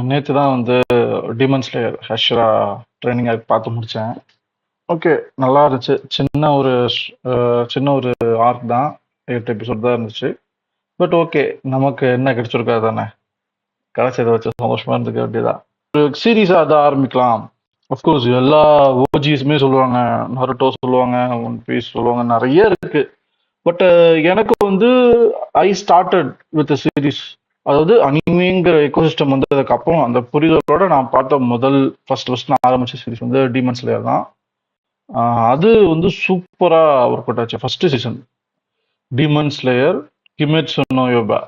நேத்து தான் வந்து டீமன் ஸ்லேயர் ஹஷ்ரா ட்ரைனிங் ஆர்க் பார்த்து முடிச்சேன். ஓகே, நல்லா இருந்துச்சு. சின்ன ஒரு ஆர்க் தான். 8 எபிசோட் தான் இருந்துச்சு. பட் ஓகே, நமக்கு என்ன கிடைச்சிருக்கோ அதானே. கிடைச்சத வச்சு சந்தோஷமா இருந்துக்க வேண்டியதா. ஒரு சீரீஸா அதான் ஆரம்பிக்கலாம். அஃப்கோர்ஸ் எல்லா ஓஜிஸுமே சொல்லுவாங்க, நருட்டோ சொல்லுவாங்க, ஒன் பீஸ் சொல்லுவாங்க, நிறைய இருக்கு. பட் எனக்கு வந்து ஐ ஸ்டார்டட் வித் சீரீஸ். அதாவது அனிமேங்கிற எக்கோசிஸ்டம் வந்ததுக்கு அப்புறம் அந்த புரிதலோட நான் பார்த்த ஃபர்ஸ்ட் நான் ஆரம்பிச்ச சீரிஸ் வந்து டீமன் ஸ்லேயர் தான். அது வந்து சூப்பரா ஒர்க் அவுட் ஆச்சு. First season Demon Slayer Kimetsu no Yaiba.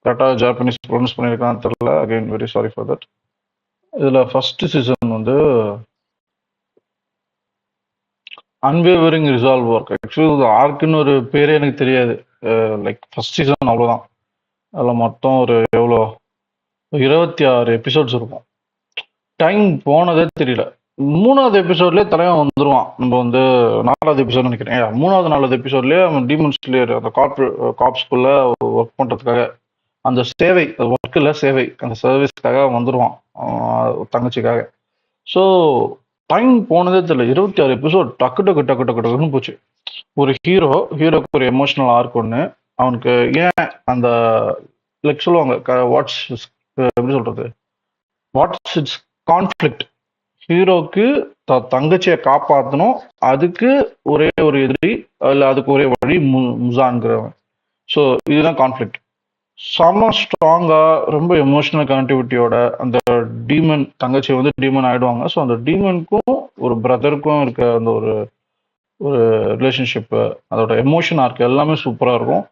கரெக்டா ஜாப்பனீஸ் ப்ரொனவுன்ஸ் பண்ணியிருக்கான்னு தெரியல. Again very sorry for that. இதுல ஃபர்ஸ்ட் சீசன் வந்து அன்வேவரிங் ரிசால்வ் ஒர்க். ஆக்சுவலி ஆர்க்குன்னு ஒரு பேரே எனக்கு தெரியாது. லைக் ஃபர்ஸ்ட் சீசன் அவ்வளோதான். அதில் மொத்தம் ஒரு எவ்வளோ 26 எபிசோட்ஸ் இருக்கும். டைம் போனதே தெரியல. 3வது எபிசோட்லயே தலைவன் வந்துருவான். நம்ம வந்து 4வது எபிசோட் நினைக்கிறேன். 4வது எபிசோட்லயே அவன் டீமன் ஸ்லேயர் அந்த காப்ஸ்குள்ள ஒர்க் பண்றதுக்காக அந்த சேவை, ஒர்க் இல்ல சேவை, அந்த சர்வீஸ்க்காக வந்துருவான் தங்கச்சிக்காக. ஸோ டைம் போனதே தெரியல. 26 எபிசோட் டக்கு டக்கு டக்கு டக்கு டக்குன்னு போச்சு. ஒரு ஹீரோக்கு ஒரு எமோஷனல் ஆர்க் ஒன்று. அவனுக்கு ஏன் அந்த லைக் சொல்லுவாங்க வாட்ஸ் எப்படி சொல்றது, வாட்ஸ் இட்ஸ் கான்ஃப்ளிக்ட். ஹீரோக்கு தங்கச்சியை காப்பாற்றணும். அதுக்கு ஒரே ஒரு எதிரி, இல்லை அதுக்கு ஒரே வழி முசான்கிறவன். ஸோ இதுதான் கான்ஃப்ளிக்ட். செம ஸ்ட்ராங்கா, ரொம்ப எமோஷனல் கனெக்டிவிட்டியோட அந்த டீமன் தங்கச்சி வந்து டீமன் ஆயிடுவாங்க. ஸோ அந்த டீமனுக்கும் ஒரு பிரதருக்கும் இருக்க அந்த ஒரு ஒரு ரிலேஷன்ஷிப்பு, அதோட எமோஷன் ஆர்க் எல்லாமே சூப்பராக இருக்கும்.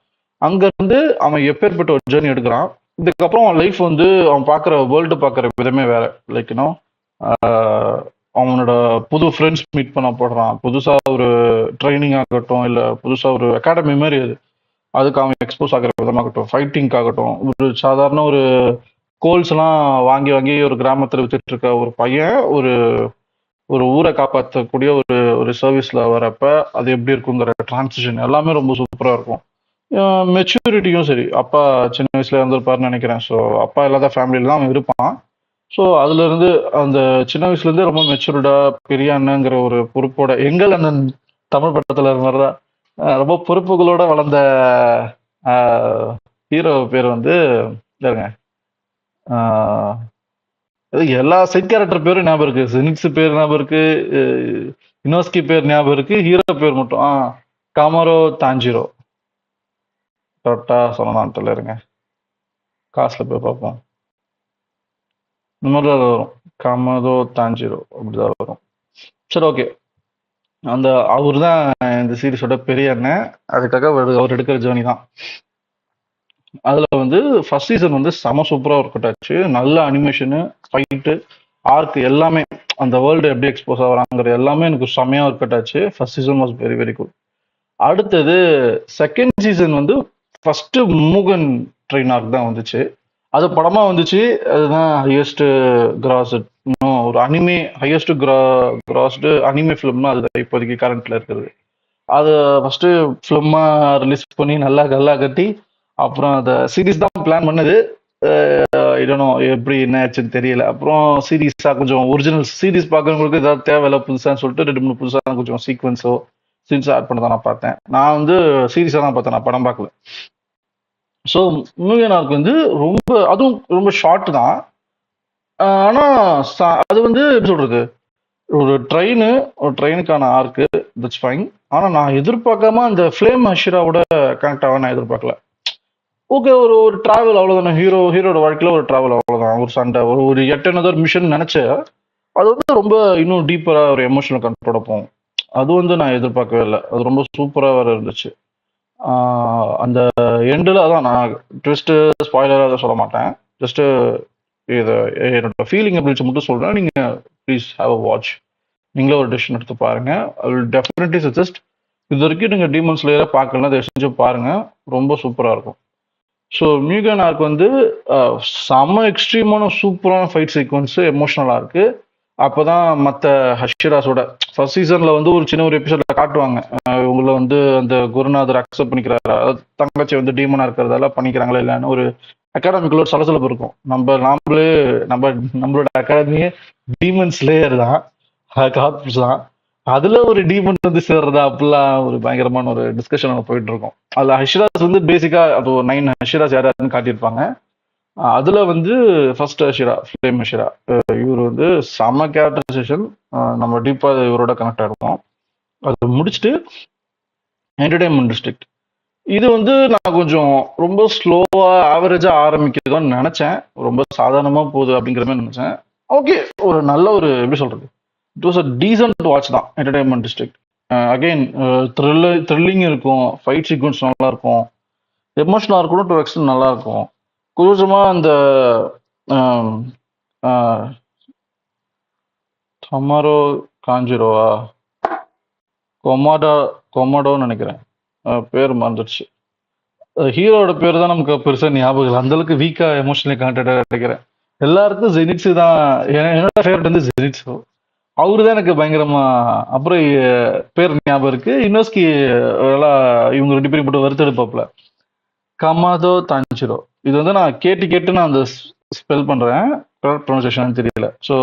அங்கேருந்து அவன் எப்பேற்பட்ட ஒரு ஜேர்னி எடுக்கிறான். இதுக்கப்புறம் அவன் லைஃப் வந்து அவன் பார்க்குற வேர்ல்டு பார்க்குற விதமே வேற. லைக் இன்னும் அவனோட புது ஃப்ரெண்ட்ஸ் மீட் பண்ண போடுறான். புதுசாக ஒரு ட்ரைனிங் ஆகட்டும், இல்லை புதுசாக ஒரு அகாடமி மாதிரி அதுக்கு அவன் எக்ஸ்போஸ் ஆகிற விதமாகட்டும், ஃபைட்டிங்காகட்டும், ஒரு சாதாரண ஒரு கோல்ஸ்லாம் வாங்கி வாங்கி ஒரு கிராமத்தில் வித்துட்டு இருக்க ஒரு பையன் ஒரு ஒரு ஊரை காப்பாற்றக்கூடிய ஒரு ஒரு சர்வீஸில் வரப்ப அது எப்படி இருக்குங்கிற டிரான்சிஷன் எல்லாமே ரொம்ப சூப்பராக இருக்கும். மெச்சூரிட்டியும் சரி, அப்பா சின்ன வயசுல இருந்திருப்பாருன்னு நினைக்கிறேன். ஸோ அப்பா இல்லாத ஃபேமிலியில தான் அவன் இருப்பான். ஸோ அதுல இருந்து அந்த சின்ன வயசுல இருந்தே ரொம்ப மெச்சூர்டா பெரிய அண்ணங்கிற ஒரு பொறுப்போட, எங்கள் அண்ணன் தமிழ் படத்துல மாதிரிதான் ரொம்ப பொறுப்புகளோட வளர்ந்த ஹீரோ பேர் வந்து இருங்க, எல்லா சைட் கேரக்டர் பேரும் ஞாபகம் இருக்கு. ஜெனிக்ஸ் பேர் ஞாபகம் இருக்கு, இனோஸ்கி பேர் ஞாபகம் இருக்கு, ஹீரோ பேர் மட்டும் காமரோ தாஞ்சிரோ. கரெக்டா சொல்லலாம் தெரியல, இருங்க காசுல போய் பார்ப்போம். இந்த மாதிரி தான் வரும், காமதோ தாஞ்சிரோ அப்படிதான் வரும். சரி, ஓகே. அந்த அவர் தான் இந்த சீரிஸோட பெரிய அண்ணன். அதுக்காக அவர் எடுக்கிற ஜேர்னி தான். அதுல வந்து ஃபர்ஸ்ட் சீசன் வந்து செம சூப்பரா ஒர்க் அவுட் ஆச்சு. நல்ல அனிமேஷனு, ஃபைட்டு, ஆர்க் எல்லாமே, அந்த வேர்ல்டு எப்படி எக்ஸ்போஸ் ஆகிறாங்கிற எல்லாமே எனக்கு செம்மையா ஒர்க் அவுட் ஆச்சு. First season was very very good. அடுத்தது செகண்ட் சீசன் வந்து ஃபர்ஸ்ட் மூகன் ட்ரெயின் ஆர்க் தான் வந்துச்சு. அது படமா வந்துச்சு. அதுதான் ஹையஸ்ட் கிராஸ், இன்னும் ஒரு அனிமே ஹையஸ்ட் கிராஸ்டு அனிமே ஃபிலிம்னா அது இப்போதைக்கு கரண்ட்ல இருக்கிறது. அது ஃபர்ஸ்ட் ஃபிலிமா ரிலீஸ் பண்ணி நல்லா கல்லா கட்டி அப்புறம் அந்த சீரீஸ் தான் பிளான் பண்ணது. இடனோ எப்படி என்ன ஆச்சுன்னு தெரியல. அப்புறம் சீரீஸா கொஞ்சம் ஒரிஜினல் சீரீஸ் பார்க்கறவங்களுக்கு ஏதாவது தேவையில்ல புதுசான்னு சொல்லிட்டு 2-3 புதுசாக கொஞ்சம் சீக்வன்ஸோ சீன்ஸ் ஆட் பண்ண தான் நான் பார்த்தேன். நான் வந்து சீரீஸாக தான் பார்த்தேன், நான் படம் பார்க்கல. ஸோ மூவியனார்க்கு வந்து அதுவும் ரொம்ப ஷார்ட் தான். ஆனா அது வந்து எப்படி சொல்றது, ஒரு ட்ரெயினுக்கான ஆர்க்கு, தட்ஸ் ஃபைன். ஆனா நான் எதிர்பார்க்காம அந்த ஃப்ளேம் அஷிராவோட கனெக்ட் ஆக நான் எதிர்பார்க்கல. ஓகே, ஒரு ஒரு டிராவல் அவ்வளவுதானே, ஹீரோட வாழ்க்கையில ஒரு டிராவல் அவ்வளவுதான், ஒரு சண்டை, ஒரு எட் அனதர் மிஷன் நினைச்சேன். அது வந்து ரொம்ப இன்னும் டீப்பரா ஒரு எமோஷனல் கனெக்டோட போகும். அது வந்து நான் எதிர்பார்க்கவே இல்லை. அது ரொம்ப சூப்பரா வேற இருந்துச்சு. அந்த எண்டில் அதான், நான் ட்விஸ்ட்டு ஸ்பாய்லராக அதை சொல்ல மாட்டேன். ஜஸ்ட்டு இதை என்னோட ஃபீலிங் அப்படின்னு மட்டும் சொல்கிறேன். நீங்கள் ப்ளீஸ் ஹாவ் அ வாட்ச். நீங்களே ஒரு டெசிஷன் எடுத்து பாருங்கள். I will definitely suggest. இது வரைக்கும் நீங்கள் டீமன் ஸ்லேயரை பார்க்கலாம், அதை செஞ்சு பாருங்கள். ரொம்ப சூப்பராக இருக்கும். ஸோ மியூகன் ஆர்க் வந்து செம்ம எக்ஸ்ட்ரீமான சூப்பரான ஃபைட் சீக்வன்ஸு, எமோஷ்னலாக இருக்குது. அப்போதான் மற்ற ஹஷிராஸோட ஃபர்ஸ்ட் சீசனில் வந்து ஒரு சின்ன ஒரு எபிசோட காட்டுவாங்க. இவங்களை வந்து அந்த குருநாதர் அக்செப்ட் பண்ணிக்கிறாரா, தங்கச்சி வந்து டீமனாக இருக்கிறதால பண்ணிக்கிறாங்களா இல்லைன்னு ஒரு அகாடமிக்குள்ள ஒரு சலசலப்பு இருக்கும். நாமளே நம்மளோட அகாடமியே டீமன் ஸ்லேயர் தான், கார்ப்ஸ் தான். அதுல ஒரு டீமன் வந்து சேர்றதா அப்படிலாம் ஒரு பயங்கரமான ஒரு டிஸ்கஷன் போயிட்டு இருக்கும். அதுல ஹஷிராஸ் வந்து பேசிக்கா அப்போ 9 ஹஷிராஸ் யார் யாருன்னு காட்டியிருப்பாங்க. அதுல வந்து ஃபர்ஸ்ட் ஹஷிரா, ஃப்ளேம் ஹஷிரா. இவர் வந்து செம கேரக்டரைசேஷன். நம்ம டீப்பா இவரோட கனெக்ட் ஆயிருப்போம். அது முடிச்சுட்டு என்டர்டைன்மெண்ட் டிஸ்ட்ரிக்ட். இது வந்து நான் கொஞ்சம் ரொம்ப ஸ்லோவா ஆவரேஜா ஆரம்பிக்கிறதுன்னு நினைச்சேன். ரொம்ப சாதாரணமா போகுது அப்படிங்கிற மாதிரி நினைச்சேன். ஓகே, ஒரு நல்ல ஒரு எப்படி சொல்றது, it was a decent watch தான் என்டர்டைன்மெண்ட் டிஸ்ட்ரிக்ட். அகைன் த்ரில்லிங் இருக்கும், ஃபைட் சீக்வன்ஸ் நல்லா இருக்கும், எமோஷனலா இருக்கணும், டு எக்ஸ்டென்ட் நல்லா இருக்கும். கொஞ்சமா அந்த டமாரோ காஞ்சிரோவா, கொமாடோன்னு நினைக்கிறேன், பேர் மறந்துடுச்சு. ஹீரோட பேர் தான் நமக்கு பெருசா ஞாபகம் இல்லை. அந்த அளவுக்கு வீக்கா எமோஷனலி கனெக்டடா நினைக்கிறேன். எல்லாருக்கும் ஜெனிட்ஸு தான். என்னோட ஃபேவரட் வந்து ஜெனிட்ஸோ. அவரு தான் எனக்கு பயங்கரமா. அப்புறம் பேர் ஞாபகம் இருக்கு, இனோஸ்கி. இவங்க 2 பேரும் போட்டு வறுத்தெடுப்பாப்ல, கமாதோ தாஞ்சிரோ. இது வந்து நான் கேட்டு நான் அந்த ஸ்பெல் பண்றேன், கரெக்ட் ப்ரொனன்சியேஷன் தெரியல. ஸோ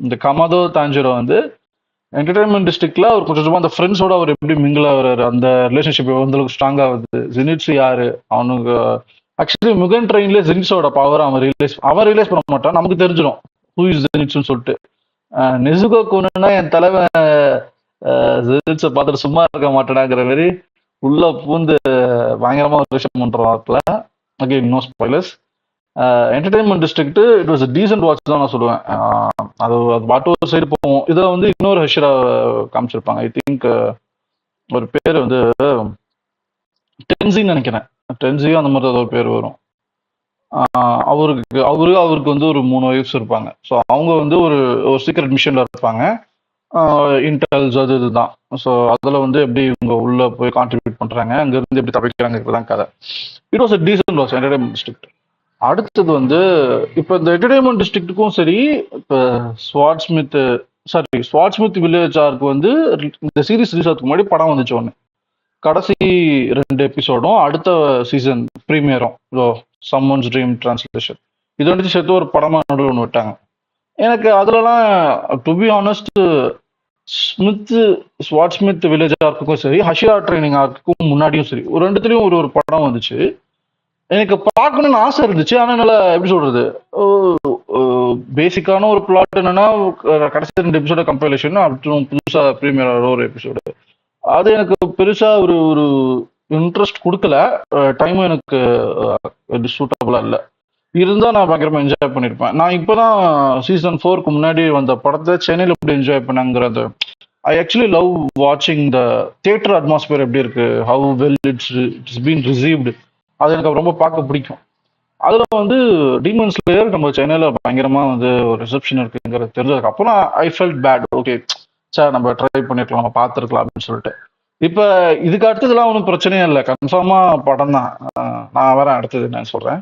இந்த கமாதோ தாஞ்சிரோ வந்து என்டர்டைன்மெண்ட் டிஸ்ட்ரிக்ட்ல அவர் கொஞ்சமா அந்த ஃப்ரெண்ட்ஸோட அவர் எப்படி மிங்கிள் ஆகுறாரு, அந்த ரிலேஷன்ஷிப் எந்த அளவுக்கு ஸ்ட்ராங் ஆகுது. ஜெனிட்ஸ் யாரு அவனுக்கு, ஆக்சுவலி முகன் ட்ரெயின்ல ஜெனிட்ஸோட பவர் அவன் ரியலைஸ் பண்ண மாட்டான், நமக்கு தெரிஞ்சிடும் ஹூ இஸ் ஜெனிட்ஸ்னு சொல்லிட்டு. நெசுகோ கொண்டுனா என் தலைவன் ஜெனிட்ஸை பார்த்துட்டு சும்மா இருக்க மாட்டேனாங்கிற மாதிரி உள்ள பூந்து பயங்கரமா ஒரு விஷயம் பண்றாப்ல. Again no spoilers. Entertainment District it was decent watch தான் நான் சொல்லுவேன். அது பாட்டு ஒரு சைடு போவோம். இதுல வந்து இன்னொரு ஹஷிரா காமிச்சிருப்பாங்க. ஐ திங்க் ஒரு பேர் வந்து டென்சின்னு நினைக்கிறேன், டென்சியும் அந்த மாதிரி ஏதோ பேர் வரும். அவருக்கு வந்து ஒரு 3 ஒய்ஃப்ஸ் இருப்பாங்க. ஸோ அவங்க வந்து ஒரு சீக்ரெட் மிஷன்ல இருப்பாங்க, இன்டெல்ஸ் அது இதுதான். ஸோ அதில் வந்து எப்படி இவங்க உள்ள போய் கான்ட்ரிபியூட் பண்றாங்க, அங்கிருந்து எப்படி தப்பிக்கிறாங்க கதை. It was a decent watch entertainment district. அடுத்தது வந்து இப்போ இந்த என்டர்டைன்மெண்ட் டிஸ்ட்ரிக்ட்டுக்கும் சரி, இப்போ ஸ்வாட்ஸ்மித் வில்லேஜ் ஆர்க்கு வந்து இந்த சீரிஸ் ரிலீஸ் ஆகிறதுக்கு முன்னாடி படம் வந்துச்சு ஒன்று. கடைசி 2 எபிசோடும் அடுத்த சீசன் ப்ரீமியரும், சம்மன்ஸ் ட்ரீம் டிரான்ஸ்லேஷன், இது வந்து சேர்த்து ஒரு படமா நடுவில் ஒன்று விட்டாங்க. எனக்கு அதுலலாம் டு பி ஆனஸ்ட் ஸ்வாட்ஸ்மித் வில்லேஜ் ஆர்க்குக்கும் சரி, ஹஷிரா ட்ரைனிங் ஆர்க்குக்கும் முன்னாடியும் சரி, ஒரு 2த்துலயும் ஒரு படம் வந்துச்சு. எனக்கு பார்க்கணும்னு ஆசை இருந்துச்சு. ஆனா என்னால எப்படி சொல்றது, பேசிக்கான ஒரு பிளாட் என்னன்னா கடைசி 2 எபிசோட கம்பைலேஷன், அப்புறம் புதுசா ப்ரீமியர் ஒரு எபிசோடு, அது எனக்கு பெருசா ஒரு ஒரு இன்ட்ரெஸ்ட் கொடுக்கல. டைமும் எனக்கு சூட்டபிளா இல்லை. இருந்தா நான் பயங்கரமா என்ஜாய் பண்ணிருப்பேன். நான் இப்பதான் சீசன் 4க்கு முன்னாடி வந்த படத்தை சென்னையில எப்படி என்ஜாய் பண்ணாங்கிறது. ஐ ஆக்சுவலி லவ் வாட்சிங் த தியேட்டர் அட்மாஸ்பியர் எப்படி இருக்கு, how well it's been received, அது எனக்கு ரொம்ப பார்க்க பிடிக்கும். அதுல வந்து டீமன் ஸ்லேயர் நம்ம சென்னையில பயங்கரமா வந்து ஒரு ரிசப்ஷன் இருக்குங்கிறது தெரிஞ்சதுக்கு அப்புறம் I felt bad. Okay sir, நம்ம ட்ரை பண்ணிருக்கலாம், நம்ம பார்த்துருக்கலாம் அப்படின்னு சொல்லிட்டு. இப்ப இதுக்கு அடுத்ததுலாம் ஒன்றும் பிரச்சனையே இல்லை, கன்ஃபார்மா படம் தான். நான் வரேன் அடுத்தது என்ன சொல்றேன்.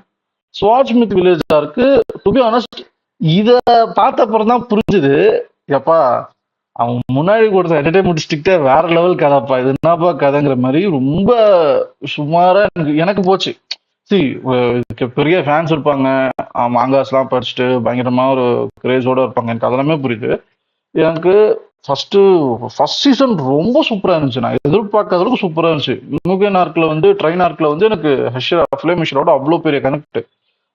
ஸ்வாட்ச்மித் வில்லேஜா இருக்கு. டு பி ஆனஸ்ட், இத பார்த்த அப்புறம் தான் புரிஞ்சுது, எப்பா அவன் முன்னாடி கொடுத்த என்டர்டைன்மெண்ட் டிஸ்ட்ரிக்டே வேற லெவல் கதைப்பா, இது என்னப்பா கதைங்கிற மாதிரி ரொம்ப சுமாரா எனக்கு போச்சு. இதுக்கு பெரிய ஃபேன்ஸ் இருப்பாங்க, மாங்காஸ் எல்லாம் படிச்சுட்டு பயங்கரமா ஒரு கிரேஸோட இருப்பாங்க, எனக்கு அதெல்லாமே புரியுது. எனக்கு ஃபர்ஸ்ட் சீசன் ரொம்ப சூப்பரா இருந்துச்சு. நான் எதிர்பார்க்காத அளவுக்கு சூப்பரா இருந்துச்சு. முகன் ஆர்க்ல வந்து ட்ரெயின் ஆர்க்ல வந்து எனக்கு ஃப்ளேம் ஹஷிராவோட அவ்வளோ பெரிய கனெக்ட்.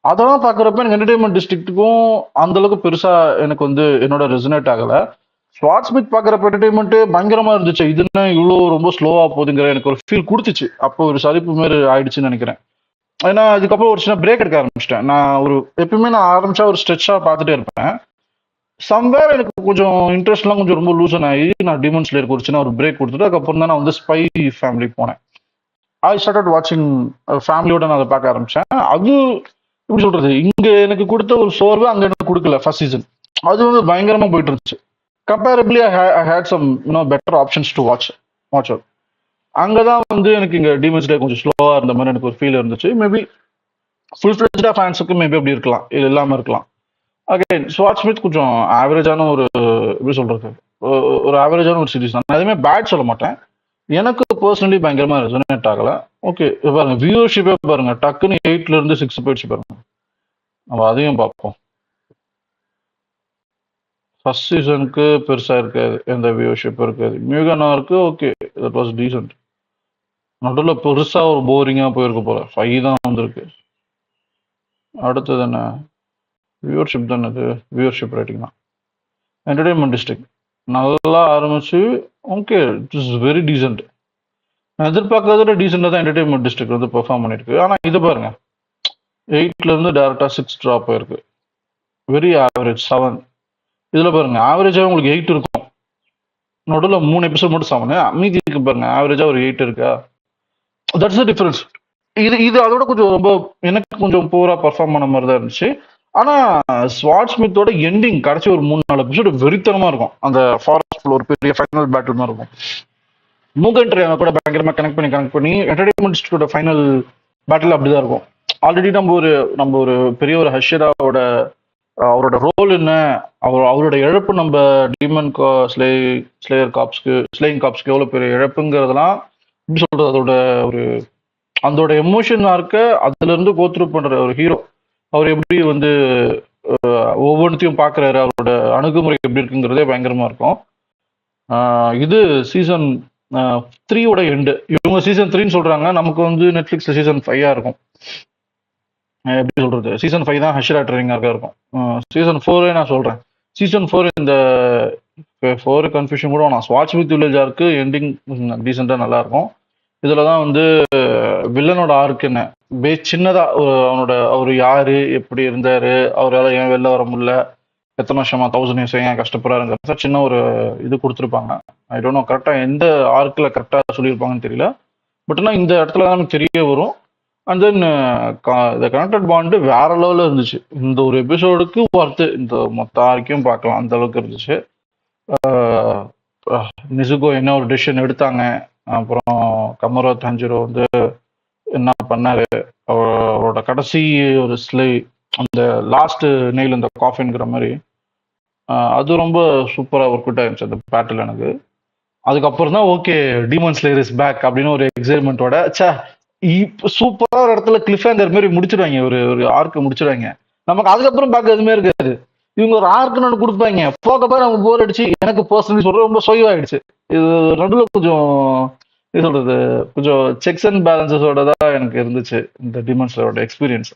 அதெல்லாம் பாக்குறப்ப எனக்கு என்டர்டைன்மெண்ட் டிஸ்ட்ரிக்ட்டுக்கும் அந்த அளவுக்கு பெருசா எனக்கு வந்து என்னோட ரெசனேட் ஆகல. ஸ்வாட்ஸ்மித் பாக்குறப்ப என்டர்டைன்மெண்ட் பயங்கரமா இருந்துச்சு. இது என்ன இவ்வளோ ரொம்ப ஸ்லோவா போகுதுங்கிற எனக்கு ஒரு ஃபீல் கொடுத்துச்சு. அப்போ ஒரு சலிப்பு மாதிரி ஆயிடுச்சுன்னு நினைக்கிறேன். ஏன்னா அதுக்கப்புறம் ஒரு சின்ன பிரேக் எடுக்க ஆரம்பிச்சிட்டேன். நான் எப்பயுமே நான் ஆரம்பிச்சா ஒரு ஸ்ட்ரெச்சா பார்த்துட்டே இருப்பேன். சம்வேர் எனக்கு கொஞ்சம் இன்ட்ரெஸ்ட்லாம் கொஞ்சம் ரொம்ப லூசன் ஆகி நான் டீமன் ஸ்லேயருக்கு ஒரு சின்ன ஒரு பிரேக் கொடுத்துட்டு அதுக்கப்புறம் தான் நான் வந்து ஸ்பை ஃபேமிலிக்கு போனேன். ஐ ஸ்டார்டட் வாட்சிங் ஃபேமிலியோட நான் அதை பார்க்க ஆரம்பிச்சேன். அது எப்படி சொல்றது, இங்க எனக்கு கொடுத்த ஒரு சோர்வு அங்க எனக்கு கொடுக்கல ஃபர்ஸ்ட் சீசன். அது வந்து பயங்கரமா போயிட்டு இருந்துச்சு. Comparably I had some better options to watch out. அங்கதான் வந்து எனக்கு இங்க டீமன் ஸ்லேயர் கொஞ்சம் ஸ்லோவா இருந்த மாதிரி எனக்கு ஒரு ஃபீல் இருந்துச்சு. மேபி ஃபுல் ஃபிளெஜ்டா ஃபேன்ஸுக்கு மேபி அப்படி இருக்கலாம், இது இல்லாம இருக்கலாம். அகைன் ஸ்வாட்ஸ்மித் கொஞ்சம் ஆவரேஜான ஒரு எப்படி சொல்றது, ஒரு ஆவரேஜான ஒரு சீரிஸ் தான். நான் எதுவுமே பேட் சொல்ல மாட்டேன். எனக்கு பர்சனலி பயங்கரமா ரெசனேட் ஆகல. ஓகே பாருங்க, வியூவர்ஷிப்பே பாருங்க, டக்குன்னு 8ல இருந்து 6 போயிடுச்சு பாருங்க. நம்ம அதையும் பார்ப்போம். ஃபர்ஸ்ட் சீசனுக்கு பெருசா இருக்காது, எந்த வியூவர்ஷிப் இருக்காது. மியூகனாருக்கு ஓகே, தட் வாஸ் டீசென்ட். நடுவில் பெருசா ஒரு போரிங்கா போயிருக்கு போல, 5 தான் வந்திருக்கு. அடுத்தது என்ன, வியூவர்ஷிப் தானே இது, வியூவர்ஷிப் ரேட்டிங் தான். என்டர்டைன்மெண்ட் டிஸ்ட்ரிக்ட் நல்லா ஆரம்பிச்சு, okay it is very decent. நான் எதிர்பார்க்கறத விட டீசெண்டாக தான் என்டர்டைன்மெண்ட் டிஸ்ட்ரிக்ட் வந்து பெர்ஃபார்ம் பண்ணியிருக்கு. ஆனால் இது பாருங்க, 8லேருந்து டேரெக்டாக 6 ட்ராப் ஆயிருக்கு. Very average 7. இதில் பாருங்க, ஆவரேஜாக உங்களுக்கு 8 இருக்கும். நடுவில் 3 எபிசோட் மட்டும் 7, மீதி இருக்கு பாருங்க, ஆவரேஜாக ஒரு 8 இருக்கா. That's the difference. இது அதோட கொஞ்சம் ரொம்ப எனக்கு கொஞ்சம் பூரா பர்ஃபார்ம் பண்ண மாதிரி தான் இருந்துச்சு. ஆனா ஸ்வாட் ஸ்மித்தோட எண்டிங் கடைசி ஒரு 3-4 எபிசோடு வெறித்தனமா இருக்கும். அந்த ஃபாரஸ்ட்ல ஒரு பெரிய ஃபைனல் பேட்டில் மாதிரி இருக்கும். மூகன் ட்ரையானை கூட பயங்கரமா கனெக்ட் பண்ணி என்டர்டைன்மெண்ட் ஃபைனல் பேட்டில் அப்படிதான் இருக்கும். ஆல்ரெடி நம்ம ஒரு பெரிய ஒரு ஹஷராவோட அவரோட ரோல் என்ன, அவரோட இழப்பு நம்ம டீமன் ஸ்லேயர் காப்ஸ்க்கு ஸ்லேயிங் காப்ஸ்க்கு எவ்வளவு பெரிய இழப்புங்கிறதெல்லாம் எப்படி சொல்றது, அதோட எமோஷனா இருக்க அதுல இருந்து கோத்ரூ பண்ற ஒரு ஹீரோ. அவர் எப்படி வந்து ஒவ்வொன்றையும் பாக்குறாரு, அவரோட அணுகுமுறை எப்படி இருக்குங்கிறதே பயங்கரமா இருக்கும். இது சீசன் 3யோட எண்டு. இவங்க சீசன் 3ன்னு சொல்றாங்க, நமக்கு வந்து நெட்ஃபிளிக்ஸ்ல சீசன் 5 இருக்கும். எப்படி சொல்றது, சீசன் 5 தான் ஹஷரா ட்ரெயினிங்காக இருக்கும். சீசன் 4 நான் சொல்றேன். சீசன் 4 இந்த 4 கன்ஃபியூஷன் கூட நான் ஸ்வாட்ச் வித் வில்லேஜாருக்கு எண்டிங் டீசெண்டா நல்லா இருக்கும். இதுலதான் வந்து வில்லனோட ஆர்க்கு என்ன சின்னதா அவர் யாரு, எப்படி இருந்தாரு, அவரால் ஏன் வெளில வர முடியல, எத்தனை வருஷமா 1000 இயர்ஸ் ஏன் கஷ்டப்படுறாருங்கிறத சின்ன ஒரு இது கொடுத்துருப்பாங்க. ஐ டோன்ட் நோ கரெக்டா எந்த ஆர்க்கில் கரெக்டா சொல்லியிருப்பாங்கன்னு தெரியல. பட் ஆனால் இந்த இடத்துல தான் நமக்கு தெரிய வரும். அண்ட் தென் இந்த கனெக்டட் பாண்டு வேற லெவலில் இருந்துச்சு. இந்த ஒரு எபிசோடுக்கு ஒர்த்து இந்த மொத்த ஆர்க்கையும் பார்க்கலாம், அந்த அளவுக்கு இருந்துச்சு. நிசுகோ என்ன ஒரு டிசிஷன் எடுத்தாங்க, அப்புறம் கமரோ தாஞ்சிரோ வந்து என்ன பண்ணாரு, அவரோட கடைசி ஒரு ஸ்லை, அந்த லாஸ்ட் நெயில் இந்த காஃபின்ங்கிற மாதிரி, அது ரொம்ப சூப்பரா ஒர்க் அவுட் ஆயிருந்துச்சு அந்த பேட்டில் எனக்கு. அதுக்கப்புறம் தான் okay demon slayer is back அப்படின்னு ஒரு எக்ஸைட்மெண்ட்டோட சூப்பரா ஒரு இடத்துல கிளிஃப் ஹேங்கர் மாதிரி முடிச்சிடுவாங்க, ஒரு ஆர்க்கு முடிச்சிடுவாங்க. நமக்கு அதுக்கப்புறம் பார்க்க எதுவுமே இருக்காது. இவங்க ஒரு ஆர்க்குன்னு ஒன்று கொடுப்பாங்க, போக்கப்போ நமக்கு போர் அடிச்சு, எனக்கு பர்சனலி சொல்ற ரொம்ப சொய்வாயிடுச்சு. இது நடுவில் கொஞ்சம் சொல்றது, கொஞ்சம் செக்ஸ் அண்ட் பேலன்சஸோட தான் எனக்கு இருந்துச்சு இந்த டீமன் ஸ்லேயரோட எக்ஸ்பீரியன்ஸ்.